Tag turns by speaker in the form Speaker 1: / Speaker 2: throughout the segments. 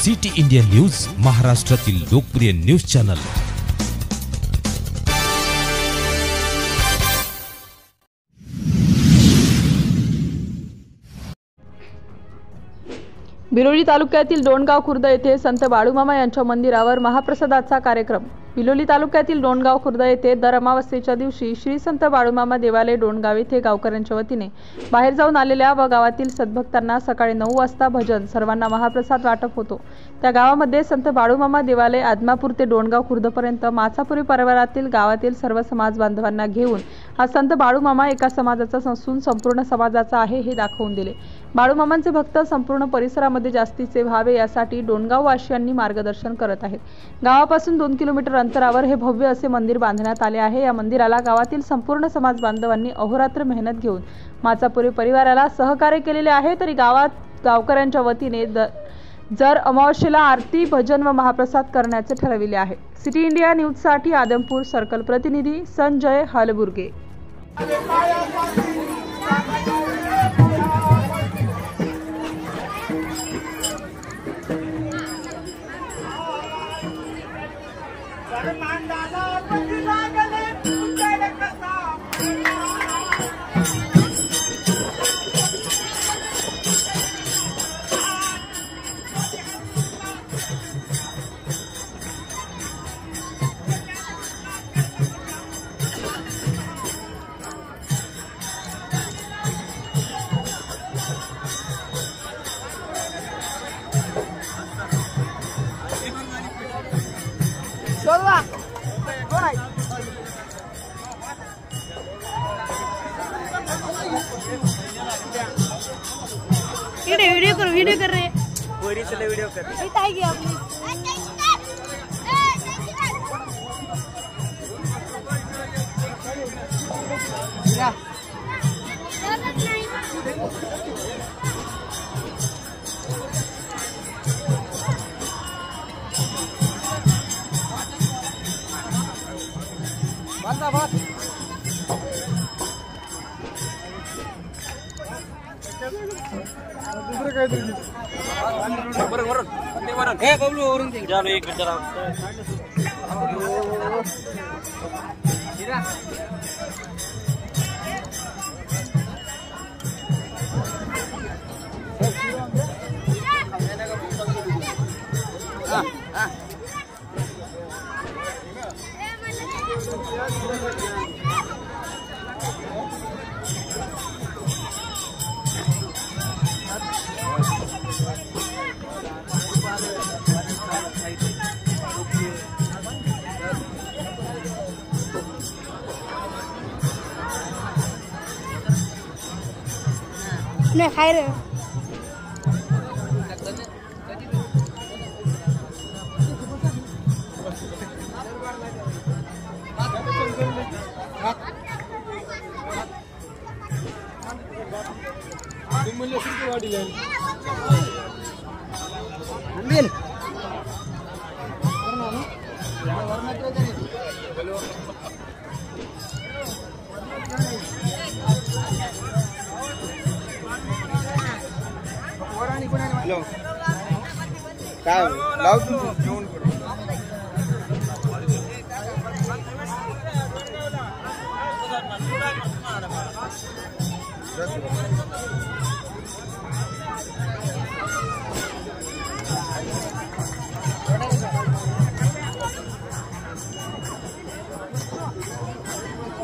Speaker 1: City India news, महाराष्ट्रातील लोकप्रिय news channel.
Speaker 2: Biloli तालुक्यातील डोणगाव खुर्द येथे संत बाळूमामा यांच्या मंदिरावर महाप्रसादाचा कार्यक्रम। बिलोली तालुक्यातील डोणगाव खुर्द येथे दर अमावस्येच्या दिवशी श्री संत बाळूमामा देवालय डोणगाव येथे गावकऱ्यांच्या वतीने बाहेर जाऊन आलेल्या व गावातील सद्भक्तांना सकाळी 9 वाजता भजन, सर्वांना महाप्रसाद वाटप होतो। त्या गावामध्ये संत बाळूमामा देवालय आदमापूर ते डोणगाव खुर्दपर्यंत माचापुरी परिवारातील गावातील सर्व समाज बांधवांना घेऊन हा संत बाळूमामा एका समाजाचा नसून संपूर्ण समाजाचा आहे हे दाखवून दिले। बाळूमामांचे भक्त संपूर्ण परिसरामध्ये जास्तीचे व्हावे यासाठी डोणगाव वासियांनी मार्गदर्शन करत आहेत। गावापासून 2 किलोमीटर अंतरावर हे भव्य असे मंदिर बांधण्यात आले आहे। या मंदिराला गावातील संपूर्ण समाज बांधवांनी अहोरात्र मेहनत घेऊन माचापुरी परिवाराला सहकार्य केलेले आहे। तरी गावकऱ्यांच्या वतीने जर अमावस्येला आरती, भजन व महाप्रसाद करण्याचे ठरविले आहे। सिटी इंडिया न्यूज साठी आदमपूर सर्कल प्रतिनिधी संजय हलबुर्गे। वीडियो कर रहे हैं, पूरी चले वीडियो कर रहे हैं। आएगी आपने नहीं खाई रहे
Speaker 3: काय लाव घेऊन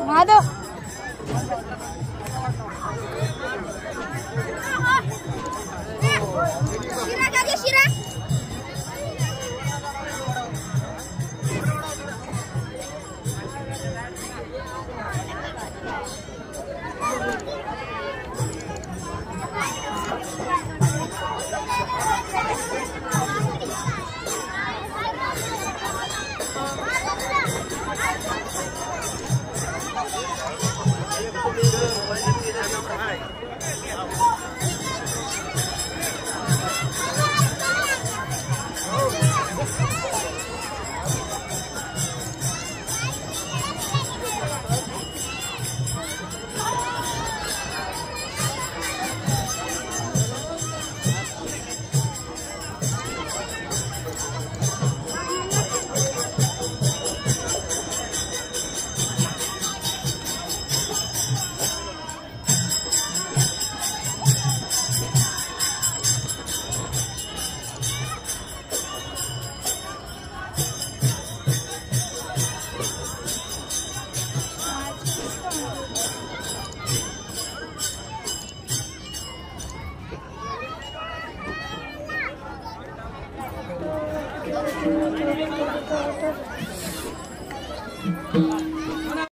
Speaker 2: माधव
Speaker 4: होतं